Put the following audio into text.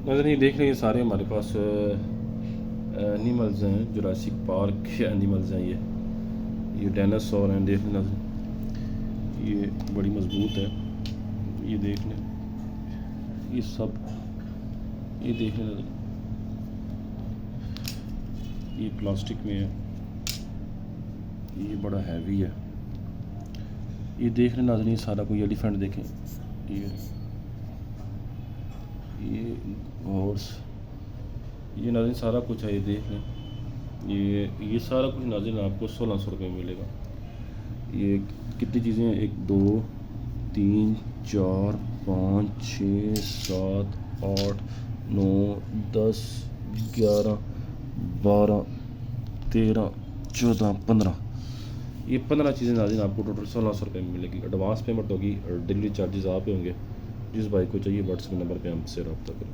نظر یہ دیکھ لیں، یہ سارے ہمارے پاس اینیملز ہیں، جراسک پارک کے اینیملز ہیں. یہ ڈائناسور ہیں. دیکھ لیں نظر، یہ بڑی مضبوط ہے. یہ دیکھ لیں، یہ سب، یہ دیکھ لیں نظر، یہ پلاسٹک میں ہے، یہ بڑا ہیوی ہے. یہ دیکھ لیں ناظرین، سارا کوئی ایلیفینٹ دیکھیں، یہ ہارس، یہ ناظرین سارا کچھ ہے. یہ دیکھ لیں، یہ سارا کچھ ناظرین آپ کو 1600 روپے میں ملے گا. یہ کتنی چیزیں ہیں؟ 1 2 3 4 5 6 7 8 9 10 11 12 13 14 15. یہ 15 چیزیں ناظرین آپ کو ٹوٹل 1600 روپے میں ملے گی. ایڈوانس پیمنٹ ہوگی اور ڈلیوری چارجز آپ ہوں گے. جس بھائی کو چاہیے واٹس ایپ نمبر پہ ہم سے رابطہ کریں.